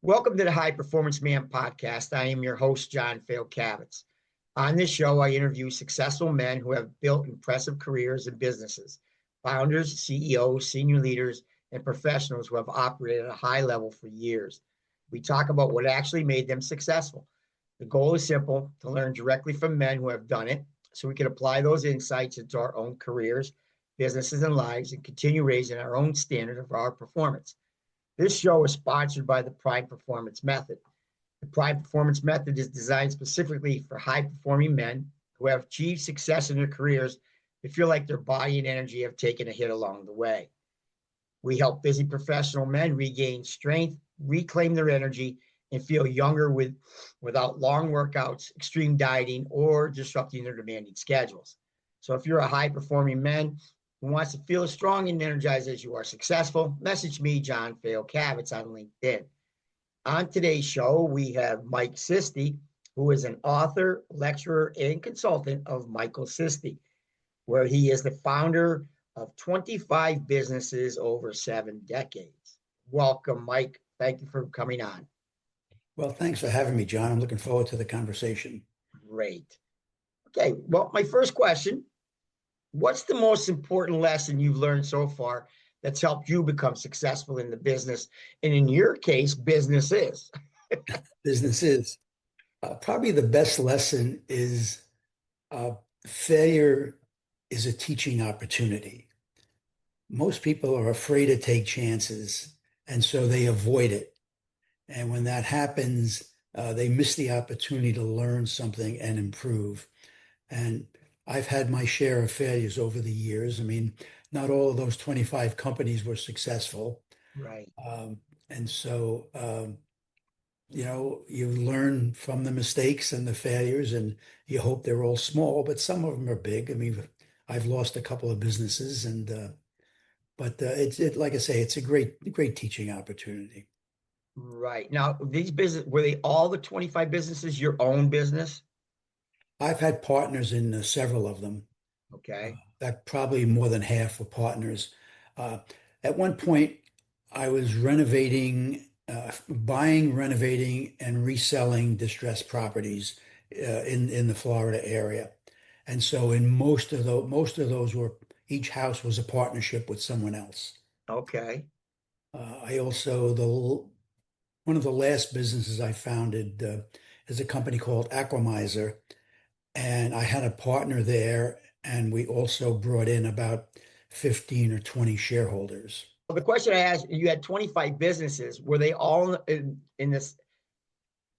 Welcome to the High Performance Man podcast. I am your host, John Fayocavitz. On this show, I interview successful men who have built impressive careers and businesses, founders, CEOs, senior leaders, and professionals who have operated at a high level for years. We talk about what actually made them successful. The goal is simple: to learn directly from men who have done it so we can apply those insights into our own careers, businesses, and lives and continue raising our own standard of our performance. This show is sponsored by the Prime Performance Method. The Prime Performance Method is designed specifically for high-performing men who have achieved success in their careers but feel like their body and energy have taken a hit along the way. We help busy professional men regain strength, reclaim their energy, and feel younger without long workouts, extreme dieting, or disrupting their demanding schedules. So if you're a high-performing man who wants to feel as strong and energized as you are successful, message me, John Fayocavitz, on LinkedIn. On today's show, we have Mike Sisti, who is an author, lecturer, and consultant of Michael Sisti, where he is the founder of 25 businesses over 7 decades. Welcome, Mike. Thank you for coming on. Well, thanks for having me, John. I'm looking forward to the conversation. Great. Okay, well, my first question: what's the most important lesson you've learned so far that's helped you become successful in the business? And in your case, businesses. Businesses. Probably the best lesson is failure is a teaching opportunity. Most people are afraid to take chances, and so they avoid it. And when that happens, they miss the opportunity to learn something and improve. And I've had my share of failures over the years. I mean, not all of those 25 companies were successful. Right. And so, you learn from the mistakes and the failures, and you hope they're all small, but some of them are big. I mean, I've lost a couple of businesses, but like I say, it's a great teaching opportunity. Right. Now, these business, were they all the 25 businesses your own business? I've had partners in several of them. Okay. That probably more than half were partners. Uh, at one point, I was buying, renovating, and reselling distressed properties in the Florida area, and so in most of those were each house was a partnership with someone else. Okay. I also one of the last businesses I founded is a company called Aquamizer, and I had a partner there, and we also brought in about 15 or 20 shareholders. Well, the question I asked, you had 25 businesses. Were they all in this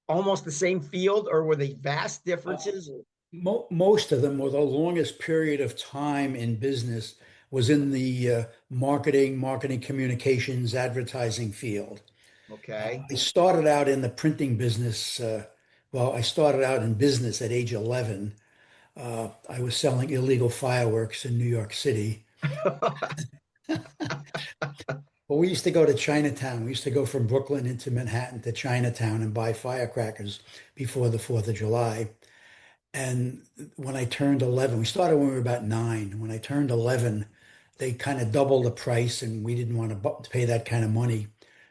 almost the same field, or were they vast differences? Most of them, or the longest period of time in business, was in the marketing, communications, advertising field. Okay. I started out in the printing business. I started out in business at age 11. I was selling illegal fireworks in New York City. Well, we used to go to Chinatown. We used to go from Brooklyn into Manhattan to Chinatown and buy firecrackers before the 4th of July. And when I turned 11, we started when we were about 9. When I turned 11, they kind of doubled the price, and we didn't want to pay that kind of money.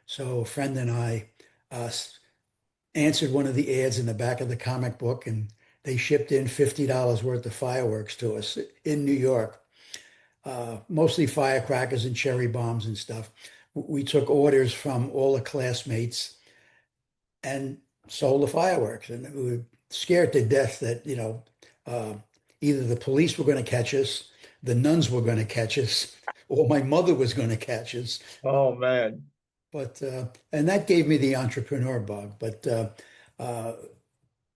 So a friend and I answered one of the ads in the back of the comic book, and they shipped in $50 worth of fireworks to us in New York, mostly firecrackers and cherry bombs and stuff. We took orders from all the classmates and sold the fireworks, and we were scared to death that either the police were going to catch us, the nuns were going to catch us, or my mother was going to catch us. Oh, man. But and that gave me the entrepreneur bug. But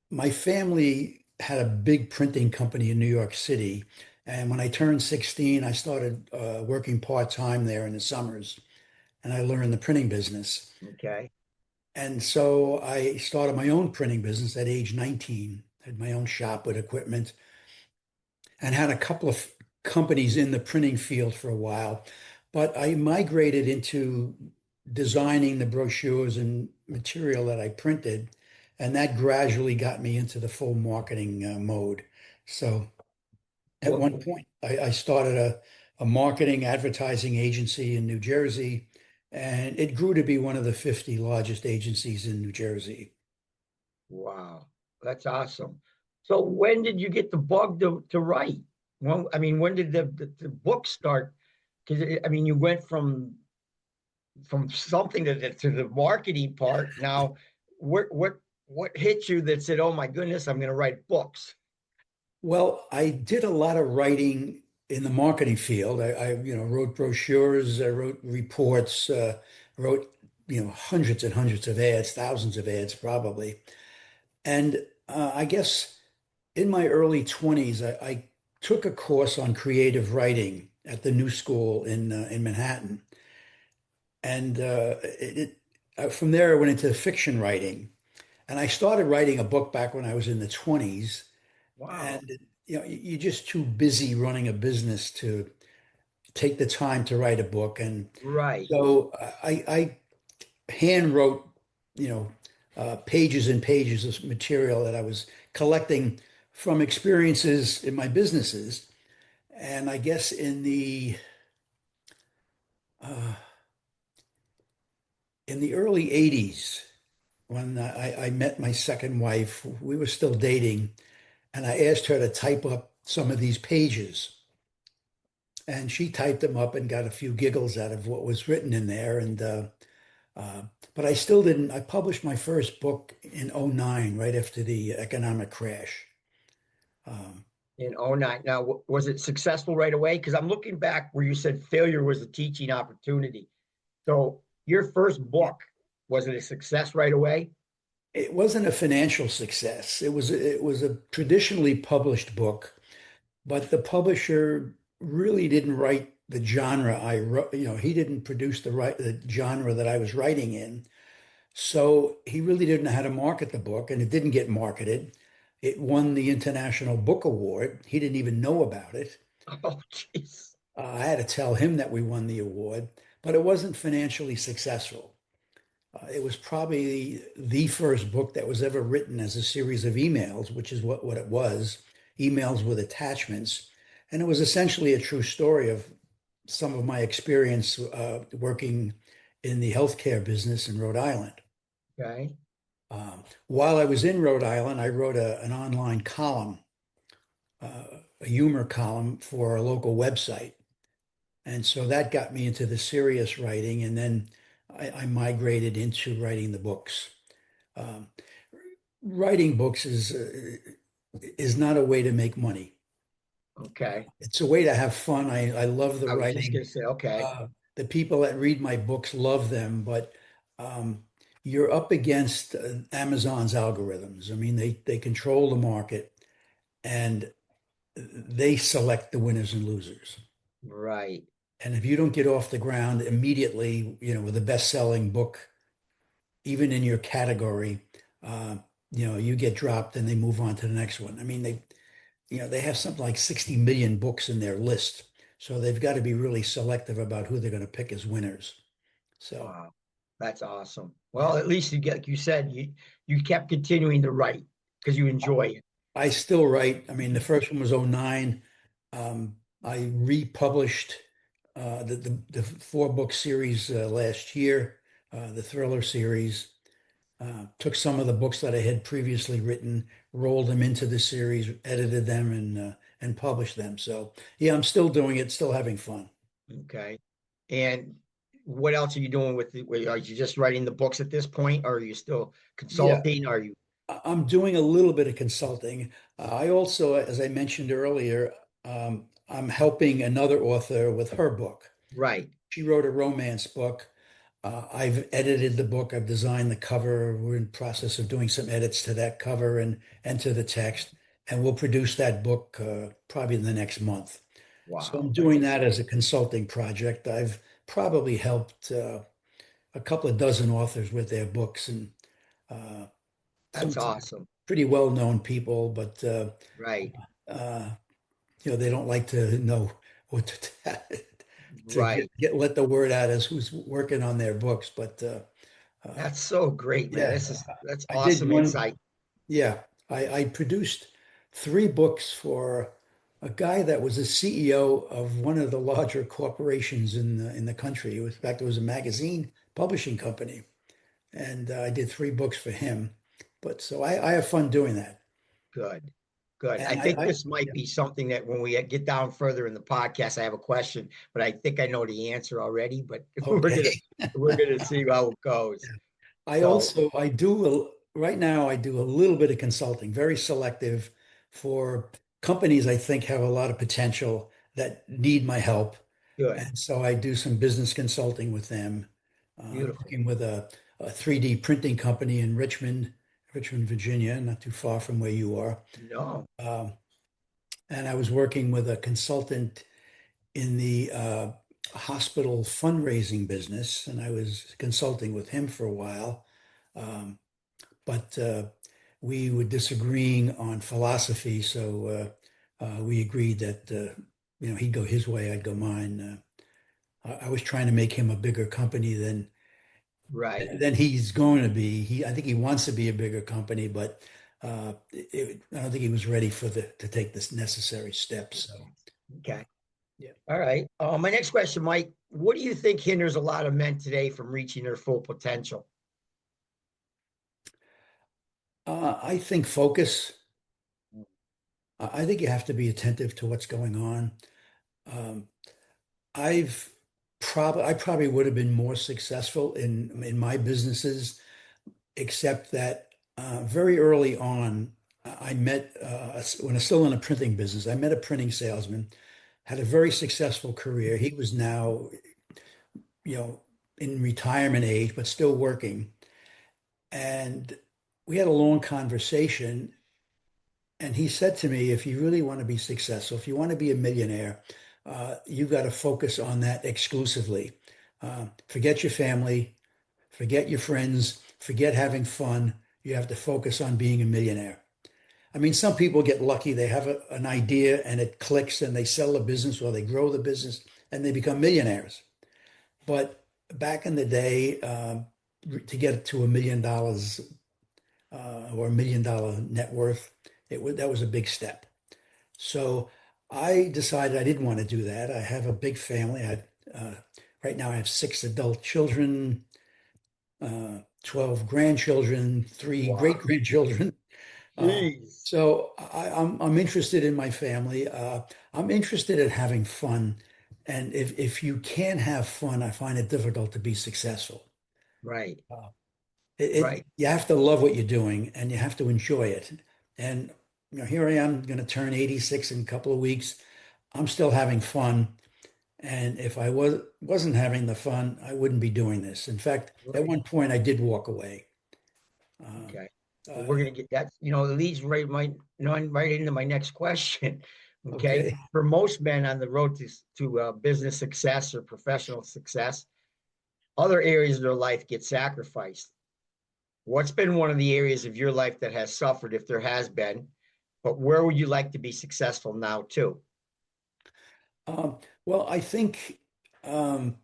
my family had a big printing company in New York City, and when I turned 16, I started working part-time there in the summers, and I learned the printing business. Okay. And so I started my own printing business at age 19, had my own shop with equipment, and had a couple of companies in the printing field for a while. But I migrated into designing the brochures and material that I printed, and that gradually got me into the full marketing mode. So at one point, I started a marketing advertising agency in New Jersey, and it grew to be one of the 50 largest agencies in New Jersey. Wow, that's awesome. So when did you get the bug to write? Well, I mean, when did the book start? Because I mean, you went from something to the marketing part. Now, what hit you that said, "Oh my goodness, I'm going to write books"? Well, I did a lot of writing in the marketing field. I wrote brochures, I wrote reports, wrote, hundreds and hundreds of ads, thousands of ads probably. And I guess in my early 20s, I took a course on creative writing at the New School in Manhattan. And from there, I went into fiction writing. And I started writing a book back when I was in the 20s. Wow, And you're just too busy running a business to take the time to write a book. And right. so I hand wrote, pages and pages of material that I was collecting from experiences in my businesses. And I guess uh, in the early 80s, when I met my second wife, we were still dating, and I asked her to type up some of these pages. And she typed them up and got a few giggles out of what was written in there. Uh, but I still didn't. I published my first book in '09, right after the economic crash. Um, In '09. Now, was it successful right away? Because I'm looking back where you said failure was a teaching opportunity. So your first book, was it a success right away? it wasn't a financial success. It was a traditionally published book, but the publisher really didn't write the genre I wrote. He didn't produce the genre that I was writing in. So he really didn't know how to market the book, and it didn't get marketed. It won the International Book Award. He didn't even know about it. Oh, jeez. I had to tell him that we won the award, but it wasn't financially successful. It was probably the first book that was ever written as a series of emails, which is what it was, emails with attachments. And it was essentially a true story of some of my experience working in the healthcare business in Rhode Island. Okay. While I was in Rhode Island, I wrote an online column, a humor column for a local website. And so that got me into the serious writing. And then I migrated into writing the books. Um, Writing books is not a way to make money. Okay. It's a way to have fun. I love the I was just writing. going to say, okay. The people that read my books love them, but you're up against Amazon's algorithms. I mean, they control the market and they select the winners and losers. Right. And if you don't get off the ground immediately, with a best-selling book, even in your category, uh, you get dropped and they move on to the next one. I mean, they have something like 60 million books in their list. So they've got to be really selective about who they're going to pick as winners. So, Wow. That's awesome. yeah, Well, at least you get, like you said, you kept continuing to write because you enjoy it. I still write. I mean, the first one was '09. I republished the four-book series last year, the thriller series. Took some of the books that I had previously written, rolled them into the series, edited them, and published them. So yeah, I'm still doing it, still having fun. Okay. And what else are you doing are you just writing the books at this point? Or are you still Yeah, consulting? Are you I'm doing a little bit of consulting. I also, as I mentioned earlier, I'm helping another author with her book. right? She wrote a romance book. I've edited the book. I've designed the cover. We're in process of doing some edits to that cover and to the text, and we'll produce that book probably in the next month. So I'm Wow, that's doing that as a exciting. consulting project. I've probably helped a couple of dozen authors with their books and uh, That's some awesome. pretty well-known people, but Right, uh, they don't like to know what to right. let the word out as who's working on their books. But uh, That's so great, man. yeah, That's I did awesome one. insight. Yeah, I produced three books for. a guy that was a CEO of one of the larger corporations in the country. In fact, it was a magazine publishing company, and I did 3 books for him. But so I have fun doing that. Good. Good. I And think this might yeah, be something that when we get down further in the podcast, I have a question, but I think I know the answer already, but okay. we're gonna see how it goes. I So also I do right now I do a little bit of consulting, very selective for companies I think have a lot of potential that need my help. good. And so I do some business consulting with them. I'm Beautiful. working with a 3D printing company in Richmond, Virginia, not too far from where you are. No. Um, and I was working with a consultant in the hospital fundraising business, and I was consulting with him for a while. Um, but we were disagreeing on philosophy, so we agreed that he'd go his way, I'd go mine. I was trying to make him a bigger company Right. than he's going to be. I think he wants to be a bigger company, but I don't think he was ready to take this necessary steps. So Okay. yeah, All right. My next question, Mike, what do you think hinders a lot of men today from reaching their full potential? I think focus. I think you have to be attentive to what's going on. Um, I've I probably would have been more successful in my businesses, except that very early on, I met when I was still in a printing business, I met a printing salesman, had a very successful career. He was now, you know, in retirement age, but still working. And we had a long conversation, and he said to me, if you really want to be successful, if you want to be a millionaire, you've got to focus on that exclusively. Forget your family, forget your friends, forget having fun. You have to focus on being a millionaire. I mean, some people get lucky. They have an idea and it clicks and they sell the business or they grow the business and they become millionaires. But back in the day, to get to $1 million or $1 million net worth, that was a big step. So I decided I didn't want to do that. I have a big family. Right now I have 6 adult children, 12 grandchildren, three great Wow. grandchildren. Uh, Jeez. so I'm interested in my family. I'm interested in having fun. And if you can't have fun, I find it difficult to be successful. Right. Uh, Right. you have to love what you're doing and you have to enjoy it. And here I am going to turn 86 in a couple of weeks. I'm still having fun. And if I wasn't having the fun, I wouldn't be doing this. In fact, at Right. one point I did walk away. Uh, Okay. Well, uh, we're gonna get that, it leads right into my next question. Okay. okay. For most men on the road to business success or professional success, other areas of their life get sacrificed. What's been one of the areas of your life that has suffered, if there has been, but where would you like to be successful now too? Well, I think um,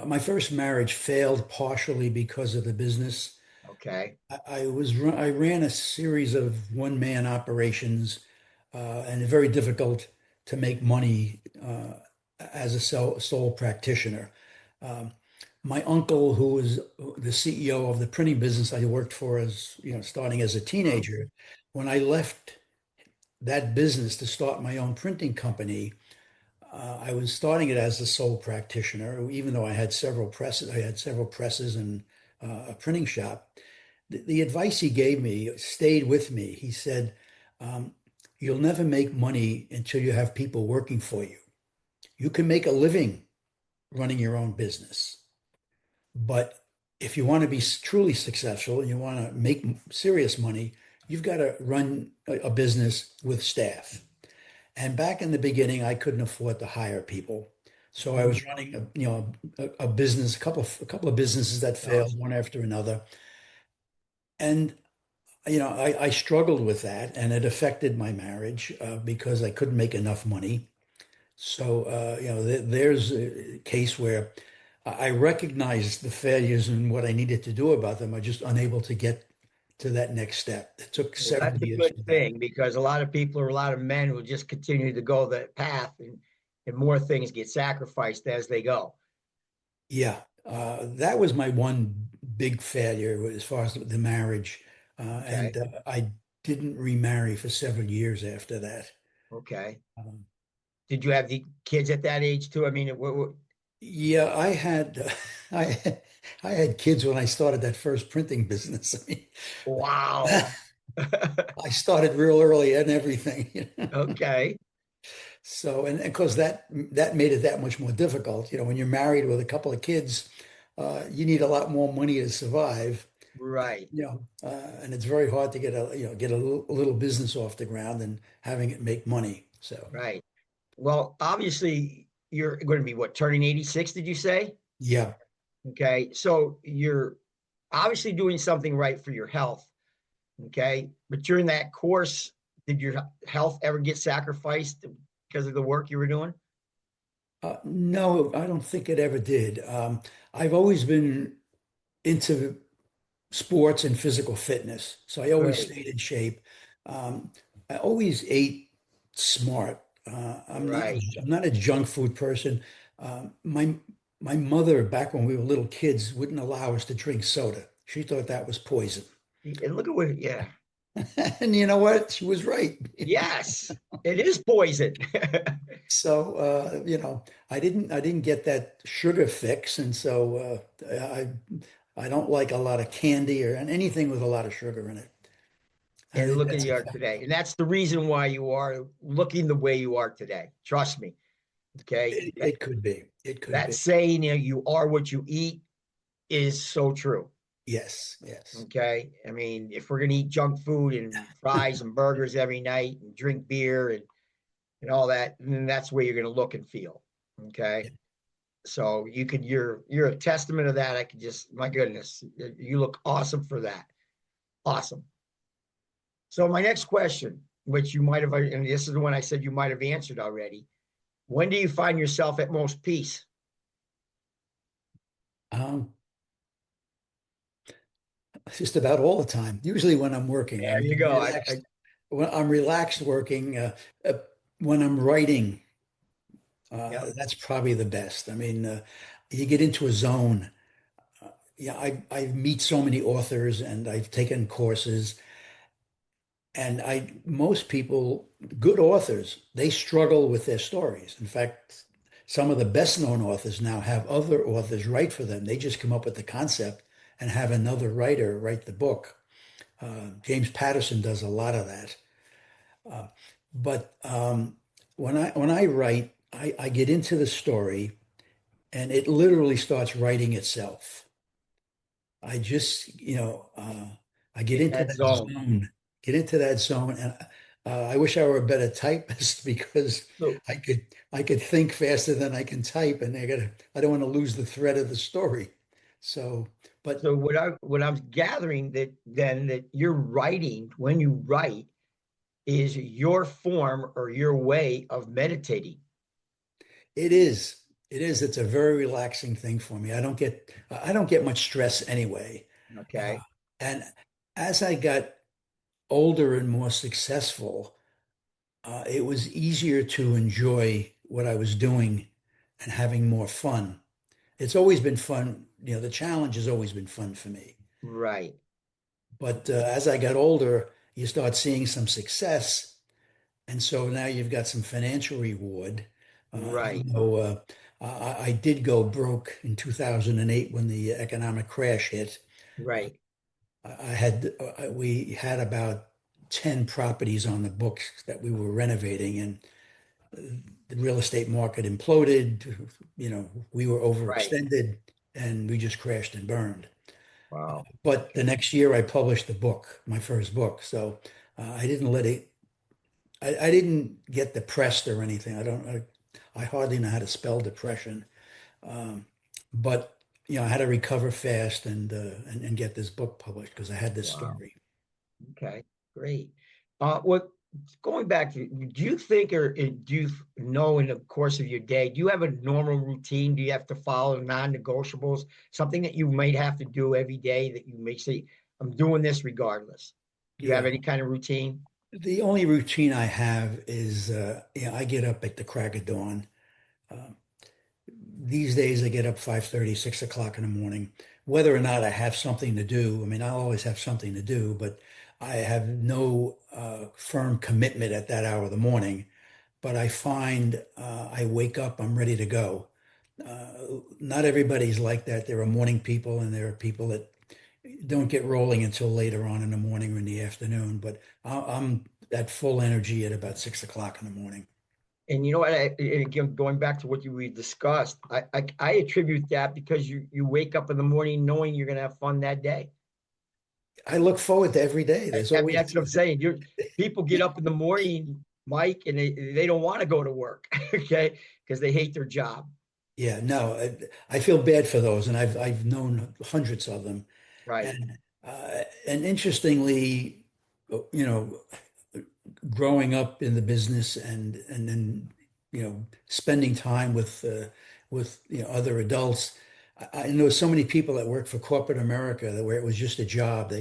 my first marriage failed partially because of the business. Okay. I ran a series of one-man operations, and it's very difficult to make money as a sole practitioner. Um, my uncle, who was the CEO of the printing business I worked for as starting as a Wow. teenager, when I left that business to start my own printing company, I was starting it as a sole practitioner, even though I had several presses. I had several presses and a printing shop. The advice he gave me stayed with me. He said, um, "You'll never make money until you have people working for you. You can make a living running your own business, but if you want to be truly successful and you want to make serious money, you've got to run a business with staff." And back in the beginning, I couldn't afford to hire people. So I Mhm. was running a business, a couple of businesses that failed Awesome. one after another. And I struggled with that, and it affected my marriage because I couldn't make enough money. So there's a case where I recognized the failures and what I needed to do about them. I'm just unable to get to that next step. It took Well, that's several a years good for that. thing because a lot of people or a lot of men will just continue to go that path and more things get sacrificed as they go. Yeah, that was my one big failure as far as the marriage. Okay. And I didn't remarry for several years after that. Okay. Um, Did you have the kids at that age too? I mean, yeah, I had kids when I started that first printing business. I mean, wow. I started real early and everything. Okay. So, and of course that made it that much more difficult. When you're married with a couple of kids, you need a lot more money to survive. Right. And it's very hard to get a little business off the ground and having it make money. So, Right. Well, obviously, you're going to be what, turning 86, did you say? yeah. Okay. So you're obviously doing something right for your health. Okay. But during that course, did your health ever get sacrificed because of the work you were doing? No, I don't think it ever did. I've always been into sports and physical fitness, so I always Great. stayed in shape. Um, I always ate smart. Right. I'm not a junk food person. My mother, back when we were little kids, wouldn't allow us to drink soda. She thought that was poison. And look at what, yeah. And you know what? She was right. Yes, it is poison. So, I didn't get that sugar fix, and so I don't like a lot of candy or anything with a lot of sugar in it. I And think look at that's a you are factor. today. And that's the reason why you are looking the way you are today. Trust me. Okay. It could be. It could That be. saying, you are what you eat is so true. Yes, yes. Okay. I mean, if we're going to eat junk food and fries and burgers every night and drink beer and all that, then that's where you're going to look and feel. Okay. So you're a testament of that. I could just, my goodness, you look awesome for that. Awesome. So my next question, which you might have, and this is the one I said you might have answered already. When do you find yourself at most peace? Um, just about all the time. Usually when I'm working, There you go. when I'm relaxed working, uh, when I'm writing, Yep. that's probably the best. I mean, you get into a zone. Yeah, I meet so many authors and I've taken courses, and most people, good authors, they struggle with their stories. In fact, some of the best known authors now have other authors write for them. They just come up with the concept and have another writer write the book. James Patterson does a lot of that. Uh, but when I write, I get into the story and it literally starts writing itself. I just, I get In into that that zone. zone, and I wish I were a better typist because So, I could think faster than I can type, and I don't want to lose the thread of the story. So, but so what I'm gathering that then that you're writing when you write is your form or your way of meditating. it is, it's a very relaxing thing for me. I don't get much stress anyway. Uh, Okay. and as I got older and more successful, it was easier to enjoy what I was doing and having more fun. It's always been fun. The challenge has always been fun for me. Right. But as I got older, you start seeing some success. And so now you've got some financial reward. Right. I did go broke in 2008 when the economic crash hit. Right. We had about 10 properties on the books that we were renovating, and the real estate market imploded. We were Right. overextended and we just crashed and burned. Wow. But the Okay. next year I published the book, my first book. So I didn't let it, I didn't get depressed or anything. I hardly know how to spell depression. Um, but I had to recover fast and get this book published because I had this Wow. story. Okay. Great. What going back to, do you think or do you know in the course of your day, do you have a normal routine? Do you have to follow non-negotiables? Something that you might have to do every day that you may say, I'm doing this regardless. Do you have Yeah. any kind of routine? The only routine I have is, I get up at the crack of dawn. Uh, these days I get up 5:30, 6 o'clock in the morning. Whether or not I have something to do, I mean, I'll always have something to do, but I have no firm commitment at that hour of the morning. But I find I wake up, I'm ready to go. Not everybody's like that. There are morning people, and there are people that don't get rolling until later on in the morning or in the afternoon. But I'm at full energy at about 6 o'clock in the morning. And you know what? And again, going back to what we discussed, I attribute that because you wake up in the morning knowing you're going to have fun that day. I look forward to every day. There's I mean, always, that's what I'm saying. People get up in the morning, Mike, and they don't want to go to work, okay, because they hate their job. yeah, no, I feel bad for those, and I've known hundreds of them. Right. And interestingly, you know, growing up in the business and then spending time with other adults, I know so many people that work for corporate America that where it was just a job.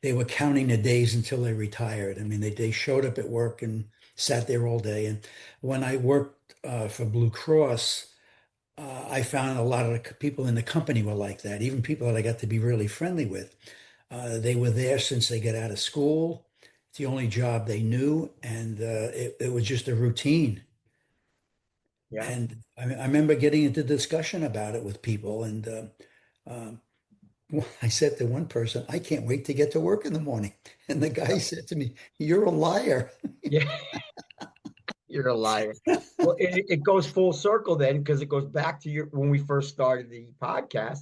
They were counting the days until they retired. I mean, they showed up at work and sat there all day. And when I worked for Blue Cross, I found a lot of the people in the company were like that. Even people that I got to be really friendly with. They were there since they got out of school. It's the only job they knew, and it was just a routine. Yeah. And I remember getting into discussion about it with people, and um, I said to one person, "I can't wait to get to work in the morning." And the guy said to me, "You're a liar." Yeah. You're a liar. Well, it goes full circle then, because it goes back to when we first started the podcast.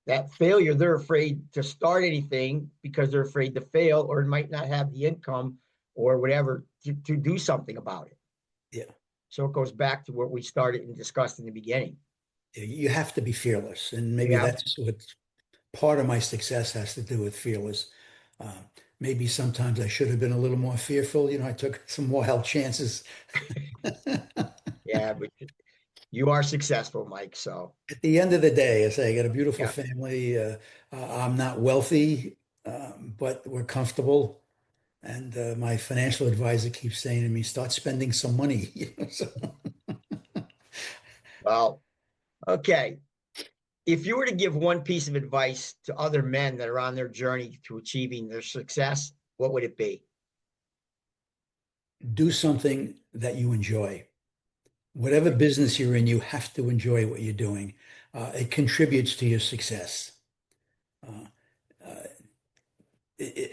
That failure, they're afraid to start anything because they're afraid to fail or might not have the income or whatever to do something about it. Yeah, So it goes back to what we started and discussed in the beginning. you have to be fearless, and maybe Yeah. that's what part of my success has to do with fearless. Uh, Maybe sometimes I should have been a little more fearful. I took some wild chances. Yeah. But you are successful, Mike. So, At the end of the day, I say I got a beautiful yeah. family. I'm not wealthy, but we're comfortable. And my financial advisor keeps saying to me, "Start spending some money." So Well, okay. If you were to give one piece of advice to other men that are on their journey to achieving their success, what would it be? do something that you enjoy. Whatever business you're in, you have to enjoy what you're doing. It contributes to your success. Uh, uh,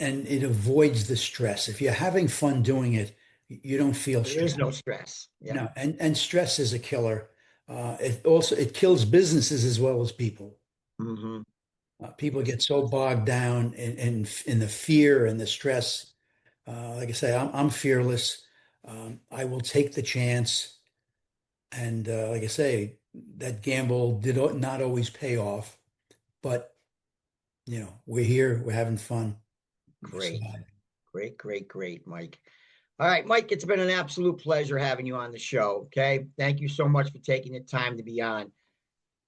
and it avoids the stress. If you're having fun doing it, you don't feel There is stressed. no stress. Yeah. No, and stress is a killer. It kills businesses as well as people. Hmm. People Yes. get so bogged down in the fear and the stress. Like I say, I'm fearless. I will take the chance, and like I say, that gamble did not always pay off, but we're here, we're having fun, we're Great. surviving. Great, great, great, Mike. All right, Mike, it's been an absolute pleasure having you on the show. Okay. Thank you so much for taking the time to be on.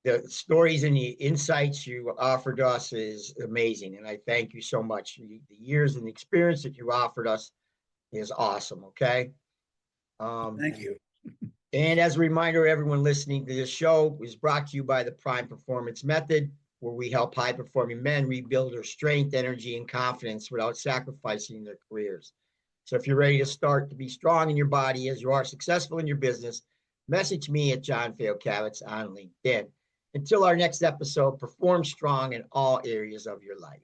The stories and the insights you offered us is amazing. And I thank you so much. The years and the experience that you offered us is awesome. Okay. Um, Thank you. and as a reminder, everyone listening to this show is brought to you by the Prime Performance Method, where we help high performing men rebuild their strength, energy, and confidence without sacrificing their careers. So if you're ready to start to be strong in your body as you are successful in your business, message me at John Fayocavitz on LinkedIn. Until our next episode, perform strong in all areas of your life.